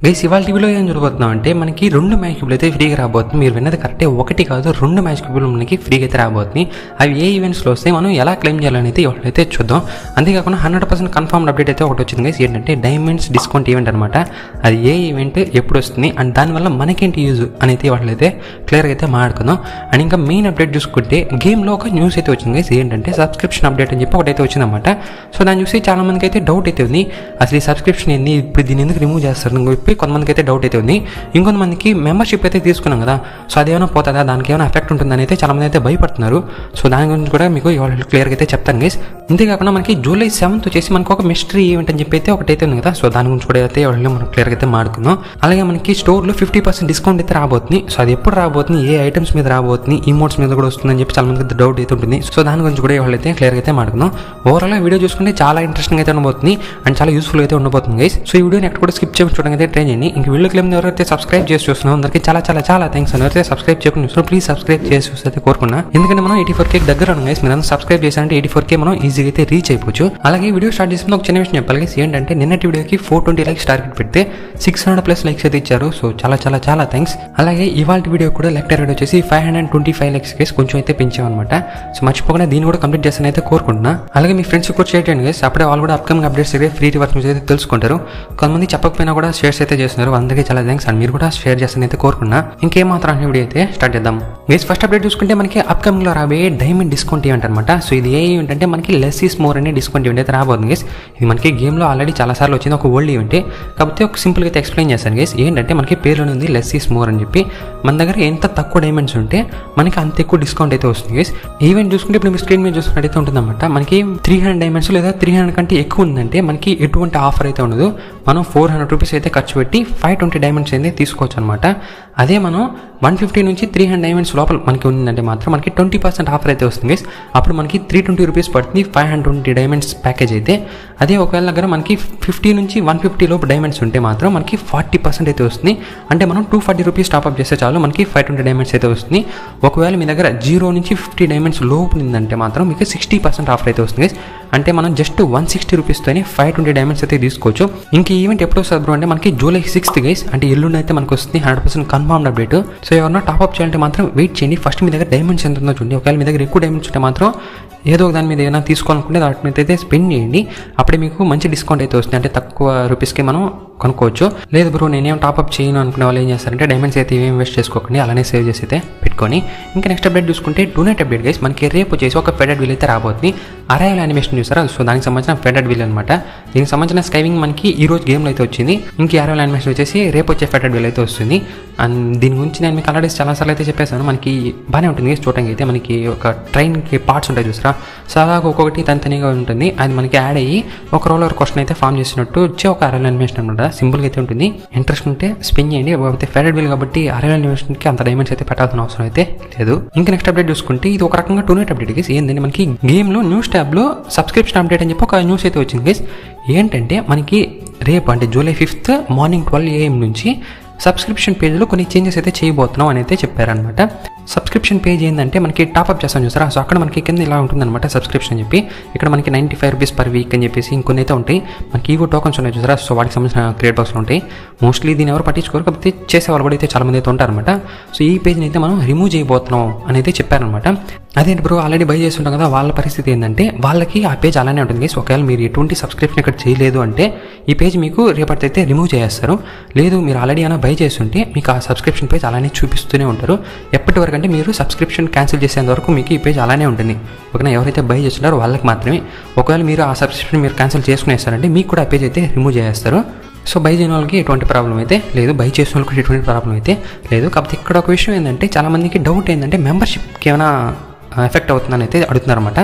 Guys ఇవాళ టీవీలో ఏం జరగబోతున్నాం అంటే మనకి 2 మ్యాచ్ క్యూబ్లు అయితే ఫ్రీగా రాబోతుంది. మీరు విన్నది కరెక్టే, ఒకటి కాదు 2 మ్యాచ్ క్యూబ్లు మనకి ఫ్రీగా అయితే రాబోతుంది. అవి ఏ ఈవెంట్స్లో వస్తే మనం ఎలా క్లెయిమ్ చేయాలని అయితే ఇవాళైతే చూద్దాం. అంతేకాకుండా 100% కన్ఫర్మ్డ్ అప్డేట్ అయితే ఒకటి వచ్చింది గైస్. ఏంటంటే డైమండ్స్ డిస్కౌంట్ ఈవెంట్ అనమాట. అది ఏ ఈవెంట్ ఎప్పుడు వస్తుంది అండ్ దానివల్ల మనకేంటి యూజ్ అని అయితే ఇవాళైతే క్లియర్గా అయితే మాట్లాడుకుందాం. అండ్ ఇంకా మెయిన్ అప్డేట్ చూసుకుంటే గేమ్లో ఒక న్యూస్ అయితే వచ్చింది గైస్. ఏంటంటే సబ్స్క్రిప్షన్ అప్డేట్ అని చెప్పి ఒకటైతే వచ్చిందన్నమాట. సో దాన్ని చూసి చాలా మందికి అయితే డౌట్ అయితే ఉంది, అసలు ఈ సబ్స్క్రిప్షన్ ఏంది, ఇప్పుడు దీన్ని ఎందుకు రిమూవ్ చేస్తారు అని చెప్పి కొంతమందికి అయితే డౌట్ అయితే ఉంది. ఇంకొంతమందికి మెంబర్షిప్ అయితే తీసుకున్నాం కదా, సో అదేమైనా పోతుందా, దానికి ఏమైనా ఎఫెక్ట్ ఉంటుందని అయితే చాలా మంది అయితే భయపడుతున్నారు. సో దాని గురించి కూడా మీకు ఇవాళ క్లియర్గా అయితే చెప్తాను గైస్. అంతేకాకుండా మనకి జూలై 7th వచ్చేసి మనకు ఒక మిస్టరీ ఈవెంట్ అని చెప్పి అయితే ఒకటైతే ఉంది కదా, సో దాని గురించి కూడా అయితే ఇవాళ మనం క్లియర్గా అయితే మాట్లాడుకుందాం. అలాగే మనకి స్టోర్లో 50% డిస్కౌంట్ అయితే రాబోతుంది. సో అది ఎప్పుడు రాబోతుంది, ఏ ఐటమ్స్ మీద రాబోతుంది, ఈమోట్స్ మీద కూడా వస్తుందని చెప్పి చాలా మందికి డౌట్ అయితే ఉంటుంది. సో దాని గురించి కూడా ఇవాళ అయితే క్లియర్గా అయితే మాట్లాడుకుందాం. ఓవరాల్ వీడియో చూసుకుంటే చాలా ఇంట్రెస్టింగ్ అయితే ఉండబోతుంది అండ్ చాలా యూస్ఫుల్ అయితే ఉండబోతుంది గైస్. సో ఈ వీడియోని ఎక్కడ కూడా స్కిప్ చేయడం చూడడానికి అయితే ట్రై చేయండి. ఇంక వీడియోకి ఎవరైతే సబ్స్క్రైబ్ చేసి చూస్తున్నాం అందరికీ చాలా చాలా చాలా థ్యాంక్స్. అని ఎవరైతే సబ్స్క్రైబ్ చేయకుండా చూస్తున్నాం ప్లీజ్ సబ్స్క్రైబ్ చేసి చూస్తే అయితే కోరుకున్నా. ఎందుకంటే మనం 84K దగ్గర ఉన్నాం గైస్. మీరు సబ్స్క్రైబ్ చేశారంటే 84K మనం ఈజీగా అయితే రీచ్ అయిపోవచ్చు. అలాగే వీడియో స్టార్ట్ చేసిన ఒక చిన్న విషయం చెప్పాలి గైస్. ఏంటంటే నిన్నటి వీడియోకి 420 లైక్స్ టార్గెట్ పెడితే 600+ లైక్స్ అయితే ఇచ్చారు. సో చాలా చాలా చాలా థ్యాంక్స్. అలాగే ఇవాళ వీడియో కూడా లైక్ టార్గెట్ వచ్చేసి 525 లైక్స్ గైస్, కొంచెం అయితే పెంచామన్నమాట. సో మర్చిపోకుండా దీన్ని కూడా కంప్లీట్ చేస్తాను అయితే కోరుకుంటున్నా. అలాగే మీ ఫ్రెండ్స్ కూడా షేర్ చేయండి గైస్, అప్పుడే వాళ్ళు కూడా అప్కమింగ్ అప్డేట్స్ అయితే ఫ్రీ రివార్డ్స్ నుంచి అయితే తెలుసుకుంటారు. కొంతమంది చెప్పకపోయినా కూడా షేర్స్ అయితే చేస్తున్నారు, అందరికీ చాలా థ్యాంక్స్. అండ్ మీరు కూడా షేర్ చేస్తాను అయితే కోరుకున్నా. ఇంకేం మాత్రం వీడియో అయితే స్టార్ట్ చేద్దాం గైస్. ఫస్ట్ అప్డేట్ చూసుకుంటే మనకి అప్కమింగ్ లో రాబోయే డైమండ్ డిస్కౌంట్ ఈవెంట్ అనమాట. సో ఇది ఏ ఈవెంట్ అంటే మనకి లెస్ ఈస్ మోర్ అనే డిస్కౌంట్ ఈవెంట్ అయితే రాబోతుంది గైస్. ఇది మనకి గేమ్ లో ఆల్రెడీ చాలా సార్లు వచ్చింది, ఒక ఓల్డ్ ఈవెంట్. కాకపోతే ఒక సింపుల్ అయితే ఎక్స్ప్లెయిన్ చేస్తాను గైస్. ఏంటంటే మనకి పేరులోనే ఉంది లెస్ ఈస్ మోర్ అని చెప్పి. మన దగ్గర ఎంత తక్కువ డైమండ్స్ ఉంటే మనకి అంత ఎక్కువ డిస్కౌంట్ అయితే వస్తుంది గైస్. ఈవెంట్ చూసుకుంటే ఇప్పుడు మీ స్క్రీన్ మీద చూసుకున్నట్టయితే ఉంటుందన్నమాట. మనకి 300 డైమండ్స్ లేదా 300 కంటే ఎక్కువ ఉందంటే మనకి ఎటువంటి ఆఫర్ అయితే ఉండదు. మనం 400 రూపీస్ అయితే ఖర్చు పెట్టి 520 డైమండ్స్ అయితే తీసుకోవచ్చు అనమాట. అదే మనం 150 నుంచి 300 డైమండ్స్ లోపల మనకి ఉందంటే మాత్రం మనకి 20% ఆఫర్ అయితే వస్తుంది గైస్. అప్పుడు మనకి 320 రూపీస్ పడుతుంది 520 డైమండ్స్ ప్యాకేజ్ అయితే. అదే ఒకవేళ దగ్గర మనకి 50 నుంచి 150 లోపు డైమండ్స్ ఉంటే మాత్రం మనకి 40% అయితే వస్తుంది. అంటే మనం 240 రూపీస్ టాప్అప్ చేస్తే చాలు మనకి 520 డైమండ్స్ అయితే వస్తుంది. ఒకవేళ మీ దగ్గర 0 నుంచి 50 డైమండ్స్ లోపు ఉందంటే మాత్రం మీకు 60% ఆఫర్ అయితే వస్తుంది గైస్. అంటే మనం జస్ట్ 160 రూపీస్తోనే 520 డైమండ్స్ అయితే తీసుకోవచ్చు. ఇంక ఈవెంట్ ఎప్పుడు వస్తుంది బ్రో అంటే మనకి జూలై 6th గైస్, అంటే ఎల్లుండి అయితే మనకు వస్తుంది 100% కన్ఫర్మ్డ్ అప్డేట్. సో ఎవరన్నా టాప్అప్ చేయాలంటే మాత్రం వెయిట్ చేయండి. ఫస్ట్ మీ దగ్గర డైమండ్స్ ఎంత ఉందో చూడండి. ఒకవేళ మీ దగ్గర ఎక్కువ డైమండ్స్ ఉంటే మాత్రం ఏదో ఒక దాని మీద ఏదైనా తీసుకోవాలనుకుంటే దాని మీద అయితే స్పెండ్ చేయండి. అప్పుడే మీకు మంచి డిస్కౌంట్ అయితే వస్తుంది, అంటే తక్కువ రూపీస్కి మనం కొనుక్కోవచ్చు. లేదు బ్రో నేనేం టాప్అప్ చేయను అనుకునే వాళ్ళు ఏం చేస్తారంటే డైమండ్స్ అయితే ఏం వేస్ట్ చేసుకోకండి, అలానే సేవ్ చేసి అయితే పెట్టుకొని. ఇంకా నెక్స్ట్ అప్డేట్ చూసుకుంటే టూనైట్ అప్డేట్ గైస్. మనకి రేపు వచ్చేసి ఒక ఫెడెడ్ వీల్ అయితే రాబోతుంది. అరైవల్ యానిమేషన్ చూసారా, సో దానికి సంబంధించిన ఫెడెడ్ వీల్ అనమాట. దీనికి సంబంధించిన స్కైవింగ్ మనకి ఈ రోజు గేమ్లో అయితే వచ్చింది. ఇంక అరైవల్ యానిమేషన్ వచ్చేసి రేపు వచ్చే ఫెడెడ్ వీల్ అయితే వస్తుంది. అండ్ దీని గురించి నేను మీకు ఆల్రెడీ చాలాసార్లు అయితే చెప్పేసాను. మనకి బాగానే ఉంటుంది చూడటానికి అయితే. మనకి ఒక ట్రైన్కి పార్ట్స్ ఉంటాయి చూసారా, సో అలాగ ఒక్కొక్కటి తనితనిగా ఉంటుంది. అది మనకి యాడ్ అయ్యి ఒక రోలర్ క్వశ్చన్ అయితే ఫామ్ చేసినట్టు వచ్చే ఒక అరైవల్ యానిమేషన్ అనమాట. సింపుల్గా అయితే ఉంటుంది. ఇంట్రెస్ట్ ఉంటే స్పెండ్ చేయండి. అయితే ఫెడెడ్ వీల్ కాబట్టి అరైవల్ యానిమేషన్కి అంత డైమండ్స్ అయితే పెట్టాల్సిన అవసరం అయితే లేదు. ఇంకా నెక్స్ట్ అప్డేట్ చూసుకుంటే ఇది ఒక రకంగా టూనైట్ అప్డేట్ గైస్. ఏంటంటే మనకి గేమ్లో న్యూస్ ట్యాబ్లో సబ్స్క్రిప్షన్ అప్డేట్ అని చెప్పి ఒక న్యూస్ అయితే వచ్చింది గైస్. ఏంటంటే మనకి రేపు అంటే జూలై 5th మార్నింగ్ 12 AM నుంచి సబ్స్క్రిప్షన్ పేజ్లో కొన్ని చేంజెస్ అయితే చేయబోతున్నాం అని అయితే చెప్పారనమాట. సబ్స్క్రిప్షన్ పేజ్ ఏంటంటే మనకి టాప్అప్ చేస్తాం చూసారా, సో అక్కడ మనకి కింద ఇలా ఉంటుందన్నమాట సబ్స్క్రిప్షన్ అని చెప్పి. ఇక్కడ మనకి 95 రూపీస్ పర్ వీక్ అని చెప్పేసి ఇంకొన్ని అయితే ఉంటాయి. మనకి ఈవో టోకన్స్ ఉన్నాయి చూసారా, సో వాటికి సంబంధించిన క్రియేట్ బాక్స్లో ఉంటాయి. మోస్ట్లీ దీన్ని ఎవరు పట్టించుకోరు, కాకపోతే చేసేవాళ్ళు కూడా అయితే చాలా మంది అయితే ఉంటారనమాట. సో ఈ పేజ్ని అయితే మనం రిమూవ్ చేయబోతున్నాం అని అయితే చెప్పారనమాట. అదేంటి బ్రో ఆల్రెడీ బై చేస్తుంటాం కదా, వాళ్ళ పరిస్థితి ఏంటంటే వాళ్ళకి ఆ పేజ్ అలానే ఉంటుంది గైస్. ఒకవేళ మీరు ఎటువంటి సబ్స్క్రిప్షన్ ఇక్కడ చేయలేదు అంటే ఈ పేజ్ మీకు రేపటి అయితే రిమూవ్ చేస్తారు. లేదు మీరు ఆల్రెడీ అయినా బై చేస్తుంటే మీకు ఆ సబ్స్క్రిప్షన్ పేజ్ అలానే చూపిస్తూనే ఉంటారు. ఎప్పటి వరకు అంటే మీరు సబ్స్క్రిప్షన్ క్యాన్సిల్ చేసేంత వరకు మీకు ఈ పేజ్ అలానే ఉంటుంది. ఓకేనా, ఎవరైతే బై చేస్తున్నారో వాళ్ళకి మాత్రమే. ఒకవేళ మీరు ఆ సబ్స్క్రిప్షన్ మీరు క్యాన్సిల్ చేసుకునేస్తారంటే మీకు కూడా ఆ పేజ్ అయితే రిమూవ్ చేస్తారు. సో బై చేయని వాళ్ళకి ఎటువంటి ప్రాబ్లం అయితే లేదు, బై చేసిన వాళ్ళకి ఎటువంటి ప్రాబ్లం అయితే లేదు. కాకపోతే ఇక్కడ ఒక విషయం ఏంటంటే చాలా మందికి డౌట్ ఏంటంటే మెంబర్షిప్కి ఏమైనా ఎఫెక్ట్ అవుతుందని అయితే అడుగుతున్నారు అనమాట.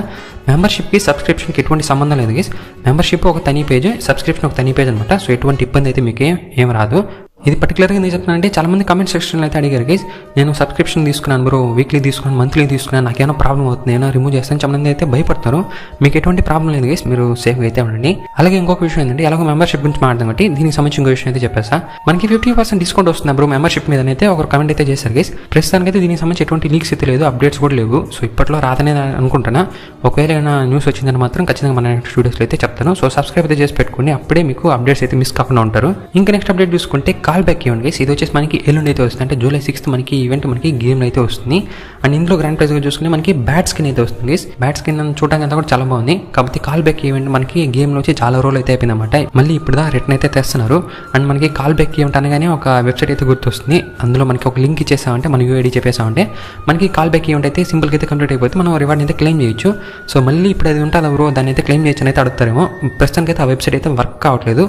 మెంబర్షిప్కి సబ్స్క్రిప్షన్కి ఎటువంటి సంబంధం లేదు గైస్. మెంబర్షిప్ ఒక తని పేజ్, సబ్స్క్రిప్షన్ ఒక తని పేజ్ అనమాట. సో ఎటువంటి ఇబ్బంది అయితే మీకు ఏం రాదు. ఇది పర్టికులర్గా ఎందుకు చెప్తున్నానంటే చాలా మంది కామెంట్ సెక్షన్లో అయితే అడిగారు గైస్, నేను సబ్స్క్రిప్షన్ తీసుకున్నాను బ్రో, వీక్లీ తీసుకున్నాను, మంత్లీ తీసుకున్నాను, నాకేమైనా ప్రాబ్లం అవుతుంది, ఏమైనా రిమూవ్ చేస్తాను. చాలా మంది అయితే భయపడతారు. మీకు ఎటువంటి ప్రాబ్లం లేదు గైస్, మీరు సేఫ్గా అయితే ఉండండి. అలాగే ఇంకొక విషయం ఏంటంటే ఎలాగో మెంబర్షిప్ గురించి మాట్లాడదాం కాబట్టి దీనికి సంబంధించిన ఇంకో విషయం అయితే చెప్పేసా. మనకి 50% డిస్కౌంట్ వస్తుంది బ్రో మెంబర్షిప్ మీద అయితే ఒకరు కామెంట్ అయితే చేశారు గైస్. ప్రస్తుతానికి అయితే దీనికి సంబంధించి ఎటువంటి లీక్స్ అయితే లేదు, అప్డేట్స్ కూడా లేవు. సో ఇప్పట్లో రాదనే అనుకుంటున్నా. ఒకవేళ ఏమైనా న్యూస్ వచ్చిందని మాత్రం ఖచ్చితంగా మన నెక్స్ట్ వీడియోస్లో అయితే చెప్తాను. సో సబ్స్క్రైబ్ అయితే చేసి పెట్టుకోండి, అప్పుడే మీకు అప్డేట్స్ అయితే మిస్ కాకుండా ఉంటారు. ఇంకా నెక్స్ట్ అప్డేట్ చూసుకుంటే కాల్ బ్యాక్ ఈవెంట్ గైస్. ఇది వచ్చేసి మనకి ఎల్లుండి అయితే వస్తుంది, అంటే జూలై 6th మనకి ఈవెంట్ మనకి గేమ్ అయితే వస్తుంది. అండ్ ఇందులో గ్రాండ్ ప్రైజ్ చూసుకుంటే మనకి బ్యాట్ స్కిన్ అయితే వస్తుంది గైస్. బ్యాట్ స్కిన్ చూడడానికి అంతా కూడా చాలా బాగుంది. కాకపోతే కాల్ బ్యాక్ ఈవెంట్ మనకి గేమ్లో వచ్చి చాలా రోజులు అయితే అయిపోయింది అనమాట. మళ్ళీ ఇప్పుడు రిటర్న్ అయితే తెస్తున్నారు. అండ్ మనకి కాల్ బ్యాక్ ఈవెంట్ అనగానే ఒక వెబ్సైట్ అయితే గుర్తొస్తుంది. అందులో మనకి ఒక లింక్ ఇచ్చేసామంటే మన యూఐడి చెప్పేసామంటే మనకి కాల్ బ్యాక్ ఈవెంట్ అయితే సింపుల్గా అయితే కంప్లీట్ అయిపోతే మనం రివార్డ్ అయితే క్లెయిమ్ చేయొచ్చు. సో మళ్ళీ ఇప్పుడు అది ఉంటుంది బ్రో, దాన్ని అయితే క్లెయిమ్ చేయొచ్చు అయితే అడుగుతారేమో. ప్రస్తుతానికి అయితే ఆ వెబ్సైట్ అయితే వర్క్ కావట్లేదు.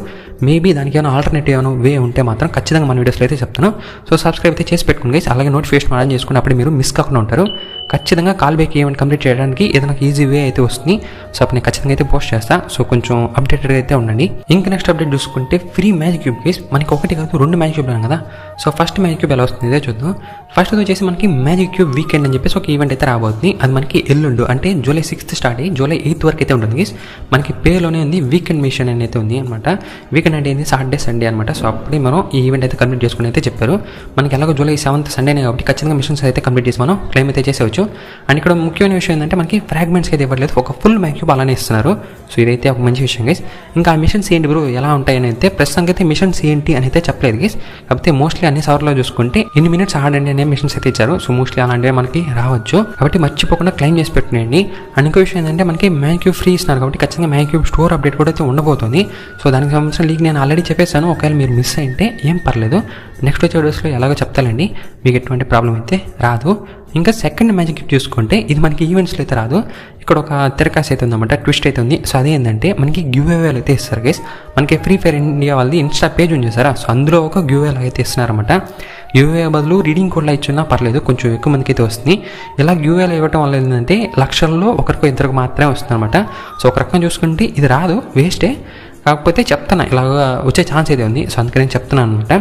మేబీ దానికి ఏమైనా ఆల్టర్నేటివ్ ఏమైనా వే ఉంటే మాత్రం ఖచ్చితంగా మన వీడియోస్లో అయితే చెప్తాను. సో సబ్స్క్రైబ్ అయితే చేసి పెట్టుకోండి గైస్. అలాగే నోటిఫికేషన్ ఆన్ చేసుకుని అప్పుడు మీరు మిస్ కాకుండా ఉంటారు. ఖచ్చితంగా కాల్ బ్యాక్ ఈవెంట్ కంప్లీట్ చేయడానికి ఏదైనా ఈజీ వే అయితే వస్తుంది. సో అప్పుడు నేను ఖచ్చితంగా అయితే పోస్ట్ చేస్తాను. సో కొంచెం అప్డేటెడ్ అయితే ఉండండి. ఇంకా నెక్స్ట్ అప్డేట్ చూసుకుంటే ఫ్రీ మ్యాజిక్ క్యూబ్ గైస్. మనకి ఒకటి కాదు 2 మ్యాజిక్ క్యూబ్లు కదా. సో ఫస్ట్ మ్యాజిక్ క్యూబ్ ఎలా వస్తుంది ఇదే చూద్దాం. ఫస్ట్ వచ్చేసి మనకి మ్యాజిక్ క్యూబ్ వీకెండ్ అని చెప్పేసి ఒక ఈవెంట్ అయితే రాబోతుంది. అది మనకి ఎల్లుండు అంటే జూలై 6th స్టార్ట్ అయ్యి జూలై 8th వరకు అయితే ఉంటుంది గైస్. మనకి పేలోనే ఉంది వీకెండ్ మిషన్ అని అయితే ఉంది అనమాట. వీకెండ్ అంటే ఏంది, సాటర్డే సండే అనమాట. సో అప్పుడే మనం ఈ ఈవెంట్ అయితే కంప్లీట్ చేసుకుని అయితే చెప్పారు. మనకి ఎలాగో జూలై 7th సండేనే కాబట్టి ఖచ్చితంగా మిషన్స్ అయితే కంప్లీట్ చేసి మనం క్లెయిమ్ అయితే చేసేవచ్చు. అండ్ ఇక్కడ ముఖ్యమైన విషయం ఏంటంటే మనకి ఫ్రాగ్మెంట్స్కి అయితే ఇవ్వట్లేదు, ఒక ఫుల్ మ్యాజిక్ క్యూబ్ అలానే ఇస్తున్నారు. సో ఇదైతే ఒక మంచి విషయం గైస్. ఇంకా ఆ మిషన్స్ ఏంటి బ్రో ఎలా ఉంటాయని అయితే ప్రస్తుతానికి అయితే మిషన్స్ ఏంటి అని అయితే చెప్పలేదు గైస్. కాకపోతే మోస్ట్లీ అన్ని సవర్లో చూసుకుంటే ఎన్ని మినిట్స్ ఆడండి అనే మిషన్స్ అయితే ఇచ్చారు. సో మోస్ట్లీ అలాంటివి మనకి రావచ్చు కాబట్టి మర్చిపోకుండా క్లెయిమ్ చేసి పెట్టుకునేయండి. అండ్ ఇంకో విషయం ఏంటంటే మనకి మ్యాజిక్ క్యూబ్ ఫ్రీ ఇస్తున్నారు కాబట్టి ఖచ్చితంగా మ్యాజిక్ క్యూబ్ స్టోర్ అప్డేట్ కూడా అయితే ఉండబోతుంది. సో దానికి సంబంధించిన లీక్ నేను ఆల్రెడీ చెప్పేసాను. ఒకవేళ మీరు మిస్ అయితే ఏం పర్లేదు, నెక్స్ట్ వచ్చే వీడియోస్లో ఎలాగో చెప్తానండి, మీకు ఎటువంటి ప్రాబ్లం అయితే రాదు. ఇంకా సెకండ్ మ్యాజిక్ క్యూబ్ చూసుకుంటే ఇది మనకి ఈవెంట్స్లో అయితే రాదు. ఇక్కడ ఒక తిరకాసి అయితే ఉందన్నమాట, ట్విస్ట్ అయితే ఉంది. సో అదే ఏంటంటే మనకి గివ్ అవేలు అయితే ఇస్తారు గైస్. మనకి ఫ్రీ ఫైర్ ఇండియా వాళ్ళది ఇన్స్టా పేజ్ ఉంది సార్. సో అందులో ఒక గివ్ అవే అయితే ఇస్తున్నారన్నమాట. గివ్ అవే బదులు రీడింగ్ కోడ్లో ఇచ్చినా పర్లేదు, కొంచెం ఎక్కువ మందికి అయితే వస్తుంది. ఇలా గివ్ అవేలు ఇవ్వడం వల్ల ఏంటంటే లక్షల్లో ఒకరికో ఇద్దరికి మాత్రమే వస్తుంది అనమాట. సో ఒక రకంగా చూసుకుంటే ఇది రాదు, వేస్టే. కాకపోతే చెప్తాను ఇలాగా వచ్చే ఛాన్స్ అయితే ఉంది. సో అందుకని నేను చెప్తున్నాను అనమాట.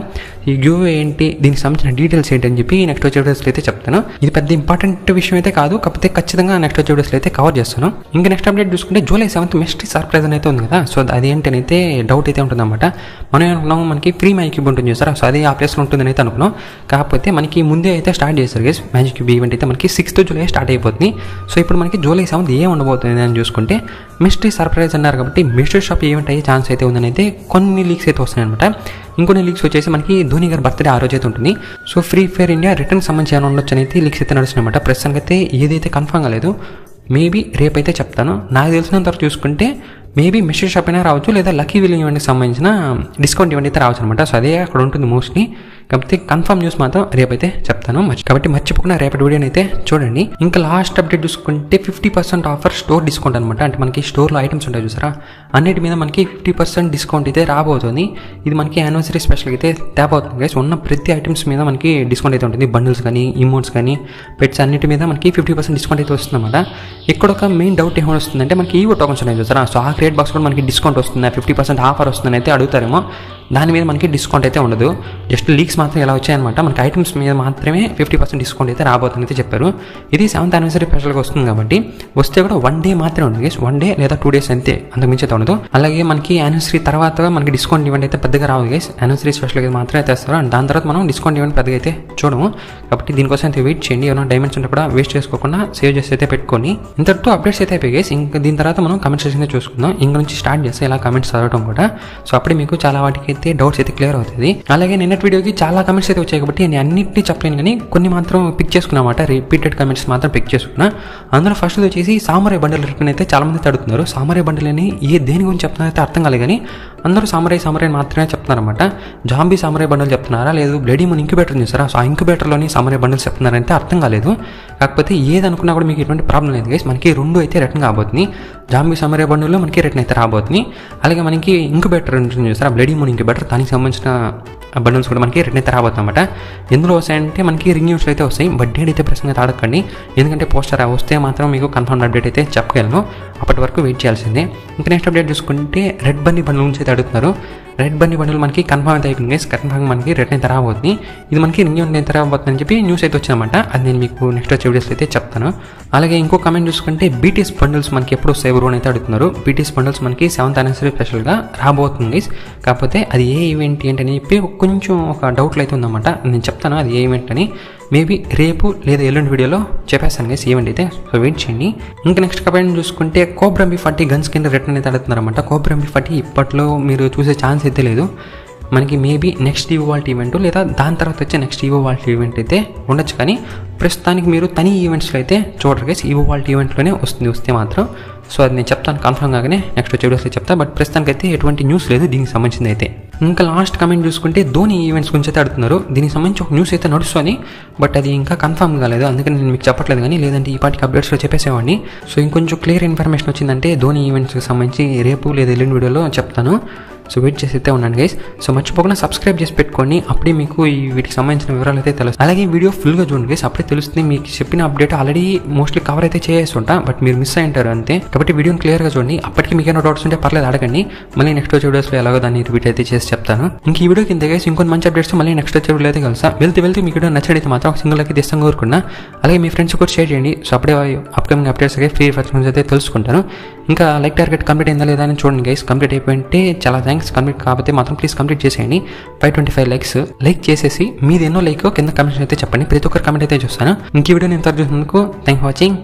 ఈ గివ్ ఏంటి, దీనికి సంబంధించిన డీటెయిల్స్ ఏంటి అని చెప్పి నెక్స్ట్ వచ్చే వీడియోస్లో అయితే చెప్తాను. ఇది పెద్ద ఇంపార్టెంట్ విషయం అయితే కాదు, కాకపోతే ఖచ్చితంగా నెక్స్ట్ వచ్చే వీడియోస్లో అయితే కవర్ చేస్తాను. ఇంకా నెక్స్ట్ అప్డేట్ చూసుకుంటే జూలై 7th మిస్టరీ సర్ప్రైజ్ అని అయితే ఉంది కదా. సో అది ఏంటని అయితే డౌట్ అయితే ఉంటుందన్నమాట. మనం ఏమనుకున్నాం, మనకి ఫ్రీ మ్యాజిక్ క్యూబ్ ఉంటుంది చూసారా. సో అది ఆ ప్లేస్లో ఉంటుందని అయితే అనుకున్నాం. కాకపోతే మనకి ముందే అయితే స్టార్ట్ చేస్తారు గైస్. మ్యాజిక్ క్యూబ్ ఈవెంట్ అయితే మనకి 6th జూలై స్టార్ట్ అయిపోతుంది. సో ఇప్పుడు మనకి జూలై 7th ఏం ఉండబోతుంది అని చూసుకుంటే మిస్టరీ సర్ప్రైజ్ అన్నారు కాబట్టి మిస్టరీ షాప్ ఈవెంట్ అయ్యే ఛాన్స్ అయితే ఉందని అయితే కొన్ని లీక్స్ అయితే వస్తున్నాయి అనమాట. ఇంకొన్ని లీక్స్ వచ్చేసి మనకి ధోని గారి బర్త్డే ఆ రోజు అయితే ఉంటుంది. So free fire India return సంబంధించి ఏమైనా ఉండొచ్చు అని అయితే లీక్స్ అయితే నడుస్తున్నాయి అనమాట. ప్రస్తుతానికి అయితే ఏదైతే కన్ఫర్మ్ కాలేదు, మేబీ రేపైతే చెప్తాను. నాకు తెలిసినంత వరకు చూసుకుంటే మేబీ మిస్టరీ షాప్ అయినా రావచ్చు, లేదా లక్కీ విల్ ఈవెంట్కి సంబంధించిన డిస్కౌంట్ ఈవెంట్ అయితే రావచ్చు అనమాట. సో అదే అక్కడ ఉంటుంది మోస్ట్లీ. కాకపోతే కన్ఫర్మ్ న్యూస్ మాత్రం రేపైతే చెప్తాను. కాబట్టి మర్చిపోకుండా రేపటి వీడియోని అయితే చూడండి. ఇంకా లాస్ట్ అప్డేట్ చూసుకుంటే 50% ఆఫర్ స్టోర్ డిస్కౌంట్ అనమాట. అంటే మనకి స్టోర్లో ఐటమ్స్ ఉంటాయి చూసారా, అన్నిటి మీద మనకి 50% డిస్కౌంట్ అయితే రాబోతుంది. ఇది మనకి యానివర్సరీ స్పెషల్ అయితే తేబోతుంది గైస్. ఉన్న ప్రతి ఐటమ్స్ మీద మనకి డిస్కౌంట్ అయితే ఉంటుంది. బండిల్స్ కానీ, ఇమోట్స్ కానీ, పెట్స్ అన్నిటి మీద మనకి 50% డిస్కౌంట్ అయితే వస్తుంది అనమాట. ఇక్కడ ఒక మెయిన్ డౌట్ ఏమైనా వస్తుందంటే మనకి ఈవో టోకన్స్ ఉన్నాయి చూసారా. సో ఆ క్రియేట్ బాక్స్ కూడా మనకి డిస్కౌంట్ వస్తుంది, 50% ఆఫర్ వస్తుందని అయితే అడుగుతారేమో. దాని మీద మనకి డిస్కౌంట్ అయితే ఉండదు, జస్ట్ లీక్స్ మాత్రం ఎలా వచ్చాయన్నమాట. మనకి ఐటమ్స్ మీద మాత్రమే 50% డిస్కౌంట్ అయితే రాబోతుంది అయితే చెప్పారు. ఇది 7th యానివర్సరీ స్పెషల్గా వస్తుంది కాబట్టి వస్తే కూడా 1 డే మాత్రమే ఉంటుంది గైస్. 1 డే లేదా 2 days అంతే, అంతకుమించి అయితే ఉండదు. అలాగే మనకి యానివర్సరీ తర్వాత మనకి డిస్కౌంట్ ఈవెంట్ అయితే పెద్దగా రావు గైస్. యానివర్సరీ స్పెషల్గా మాత్రమే తెస్తారు. అండ్ దాని తర్వాత మనం డిస్కౌంట్ ఈవెంట్ పెద్దగా అయితే చూడము. కాబట్టి దీనికోసం అయితే వెయిట్ చేయండి. ఏమైనా డైమండ్స్ ఉంటే కూడా వేస్ట్ చేసుకోకుండా సేవ్ చేసి అయితే పెట్టుకొని. ఇంతటితో అప్డేట్స్ అయితే అయిపోయి గైస్. ఇంకా దీని తర్వాత మనం కమెంట్ సెక్షన్ అయితే చూసుకుందాం. ఇంక నుంచి స్టార్ట్ చేస్తే ఇలా కమెంట్స్ చదవడం కూడా. సో అప్పుడే మీకు చాలా వాటికి అయితే డౌట్స్ అయితే క్లియర్ అవుతుంది. అలాగే నిన్నటి వీడియోకి చాలా కమెంట్స్ అయితే వచ్చాయి కాబట్టి నేను అన్నింటినీ చెప్పలేను, కానీ కొన్ని మాత్రం పిక్ చేసుకున్నమాట. రిపీటెడ్ కమెంట్స్ మాత్రం పిక్ చేసుకున్నా. అందులో ఫస్ట్ వచ్చేసి సామరాయ్ బండిల్ రిటర్న్ అయితే చాలా మంది అడుగుతున్నారు. సామరాయ్ బండిల్ అని దేని గురించి చెప్తున్నారు అయితే అర్థం కాలేదు, కానీ అందరూ సామరాయ్ మాత్రమే చెప్తున్నారన్నమాట. జాంబీ సామరాయ్ బండిల్ చెప్తున్నారా, లేదు బ్లడీ మూన్ ఇంక్యుబేటర్ చూసారా. సో ఆ ఇంక్యుబేటర్లోని సామరాయ్ బండిల్స్ చెప్తున్నారంటే అర్థం కాలేదు. కాకపోతే ఏదనుకున్నా కూడా మీకు ఎటువంటి ప్రాబ్లం లేదు గైస్. మనకి 2 అయితే రిటర్న్ కాబోతుంది. జాంబీ సామరాయ్ బండిల్లో మనకి రిటర్న్ అయితే రాబోతుంది. అలాగే మనకి ఇంక్యుబేటర్ ఉంటుంది చూసారా, బ్లడీ మూన్ ఇంక్యుబేటర్, దానికి సంబంధించిన బండిల్స్ కూడా మనకి రిటర్న్ అయితే రాబోతుంది అనమాట. ఎందులో వస్తాయంటే మనకి రిన్యూస్లో అయితే వస్తాయి. బట్ డేట్ అయితే ప్రశ్న అయితే అడగండి, ఎందుకంటే పోస్టర్ వస్తే మాత్రం మీకు కన్ఫర్మ్ అప్డేట్ అయితే చెప్పగలను. అప్పటి వరకు వెయిట్ చేయాల్సిందే. ఇంకా నెక్స్ట్ అప్డేట్ చూసుకుంటే రెడ్ బన్నీ బండిల్ నుంచి అయితే అడుగుతున్నారు. రెడ్ బన్నీ బండిల్ మనకి కన్ఫర్మ్ అయితే అయిపోయింది గైస్. కన్ఫర్మ్ మనకి రిటర్న్ అయితే రాబోతుంది. ఇది మనకి రిన్యూ అయితే రాబోతుంది అని చెప్పి న్యూస్ అయితే వచ్చిందన్నమాట. అది నేను మీకు నెక్స్ట్ వచ్చే వీడియోస్ అయితే చెప్తాను. అలాగే ఇంకో కమెంట్ చూసుకుంటే బీటీఎస్ బండిల్స్ మనకి ఎప్పుడు వస్తాయి బ్రో అని అయితే అడుగుతున్నారు. బీటీఎస్ బండిల్స్ మనకి 7th యానివర్సరీ స్పెషల్గా రాబోతుంది గైస్. కాకపోతే అది ఏ ఈవెంట్ ఏంటని చెప్పి కొంచెం ఒక డౌట్లో అయితే ఉందన్నమాట. నేను చెప్తాను అది ఏ ఈవెంట్ అని. మేబీ రేపు లేదా ఎల్లుండి వీడియోలో చెప్పేస్తాను గైస్ ఈవెంట్ అయితే. సో వెయిట్ చేయండి. ఇంకా నెక్స్ట్ కమెంట్ చూసుకుంటే cobra M40 gun skin return అయితే అడుగుతున్నారన్నమాట. కోబ్రా M40 ఇప్పట్లో మీరు చూసే ఛాన్స్ అయితే లేదు. మనకి maybe next Evo vault event లేదా దాని తర్వాత వచ్చే నెక్స్ట్ ఈవో వాల్ట్ ఈవెంట్ అయితే ఉండొచ్చు. కానీ ప్రస్తుతానికి మీరు తని ఈవెంట్స్లో అయితే చూడరు గైస్, ఈవో వాల్ట్ ఈవెంట్లోనే వస్తే మాత్రం. సో అది నేను చెప్తాను కన్ఫర్మ్ కాగానే నెక్స్ట్ వచ్చే వీడియోస్లో చెప్తాను. బట్ ప్రస్తుతానికి అయితే ఎటువంటి న్యూస్ లేదు దీనికి సంబంధించింది అయితే. ఇంకా లాస్ట్ కమెంట్ చూసుకుంటే ధోని ఈవెంట్స్ గురించి అయితే అడుగుతున్నారు. దీనికి సంబంధించి ఒక న్యూస్ అయితే నడుస్తుంది, బట్ అది ఇంకా కన్ఫర్మ్ కాలేదు, అందుకని నేను మీకు చెప్పట్లేదు. కానీ లేదంటే ఈ పాటికి అప్డేట్స్లో చెప్పేసేవాడిని. సో ఇంకొంచెం క్లియర్ ఇన్ఫర్మేషన్ వచ్చిందంటే ధోని ఈవెంట్స్కి సంబంధించి రేపు లేదా ఎల్లుండి వీడియోలో చెప్తాను. సో వెయిట్ చేసి అయితే ఉన్నాను గైస్. సో మర్చిపోకుండా సబ్స్క్రైబ్ చేసి పెట్టుకోండి, అప్పుడే మీకు ఈ వీటికి సంబంధించిన వివరాలు అయితే తెలుస్తాయి. అలాగే వీడియో ఫుల్గా చూడండి గైస్, అప్పుడే తెలుస్తుంది. మీకు చెప్పిన అప్డేట్ ఆల్రెడీ మోస్ట్లీ కవర్ అయితే చేస్తుంటా, బట్ మీరు మిస్ అయ్యింటారు అంతే. కాబట్టి వీడియోని క్లియర్గా చూడండి, అప్పటికి మీకు ఏమైనా డౌట్స్ ఉంటే పర్లేదు అడగండి, మళ్ళీ నెక్స్ట్ వచ్చే వీడియోస్లో ఎలాగో దాన్ని రిపీట్ అయితే చేసి చెప్తాను. ఇంక ఈ వీడియో కింద గైస్ ఇంకొన్ని మంచి అప్డేట్స్ మళ్ళీ నెక్స్ట్ వచ్చే వీడియో అయితే కలుస్తా. వెళ్తే మీకు వీడియో నచ్చడైతే మాత్రం ఒక సింగిల్ అయితే ఇష్టంగా కోరుకున్నా. అలాగే మీ ఫ్రెండ్స్ కూడా షేర్ చేయండి. సో అప్పుడే అప్కమింగ్ అప్డేట్స్ అయితే ఫ్రీ ఫస్ట్ అయితే తెలుసుకుంటాను. ఇంకా లైక్ టార్గెట్ కంప్లీట్ అయిందా లేదా అని చూడండి గైస్. కంప్లీట్ అయిపోయింటే చాలా థ్యాంక్స్. కంప్లీట్ కాకపోతే మాత్రం ప్లీజ్ కంప్లీట్ చేసేయండి. 525 లైక్స్ లైక్ చేసేసి మీది ఎన్నో లైక్ కింద కమెంట్స్ అయితే చెప్పండి. ప్రతి ఒక్కరు కమెంట్ అయితే చూస్తాను. ఇంక ఈ వీడియో నేను చూసినందుకు థ్యాంక్ ఫర్ వాచింగ్.